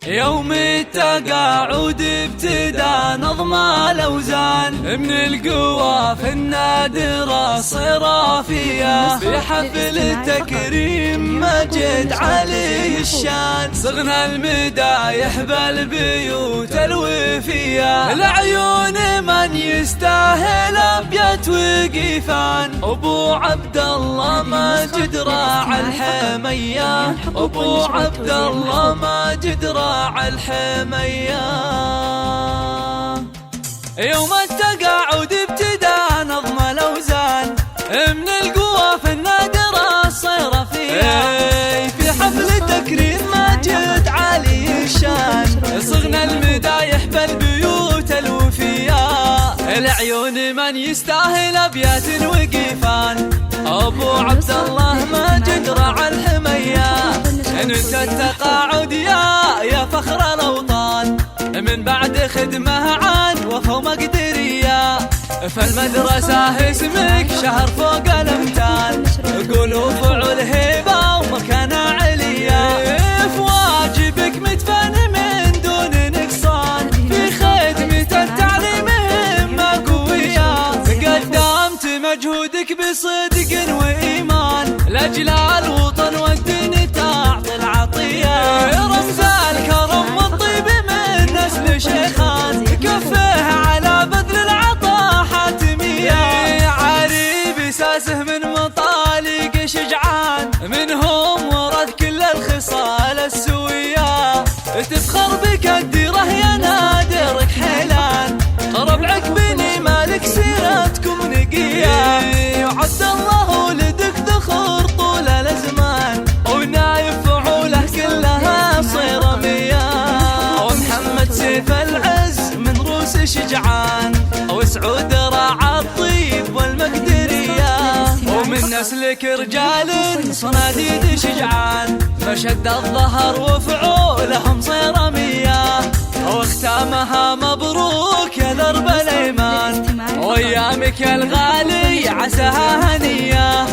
يوم التقاعد ابتدى نظم الأوزان من القوى في النادرة صرافية، في حفل تكريم مجد علي الشان صغنا المدايح بالبيوت الوفية، العيون من يستاهل أبيات وقيفان أبو عبد الله ماجد راعى الحمية، أبو عبد الله ماجد راعى الحمية. يوم التقاعد ابتدى نظم الأوزان من القوى في النادرة الصيرفية، في حفل تكريم ماجد علي الشان صغنا المدايح بالبيوت الوفية، العيون من يستاهل أبيات وقيفان أبو عبد الله ماجد راعى الحمية. انت التقاعد يا فخر الأوطان من بعد خدمة عن وفا مقدرية، فالمدرسة اسمك شهر فوق الامتان قولوا فعل هيبة ومكانة عليا، في واجبك مدفن من دون نقصان في خدمة التعليم همة قوية، قدمت مجهودك بصدق وإيمان لأجل الوطن والدين تعطي العطية، رمز الكرم والطيب من نسل شيخان كفه على بذل العطاء حاتمية، عريب ساسه من مطالق شجعان منهم ورد كل الخصال السوية، تفخر بك الديرة يا نادرك حيلان ربعك بني مالك سيرتكم نقية، وعبد الله ولدك ذخر طول الازمان ونايف فعوله كلها صيرمية، ومحمد سيف العز من روس شجعان وسعود راعى الطيب والمقدرية، ومن نسلك رجال صناديد شجعان فشد الظهر وفعولهم صيرمية، واختامها مبروك يا درب الايمان وايامك الغالي عساها هنيه.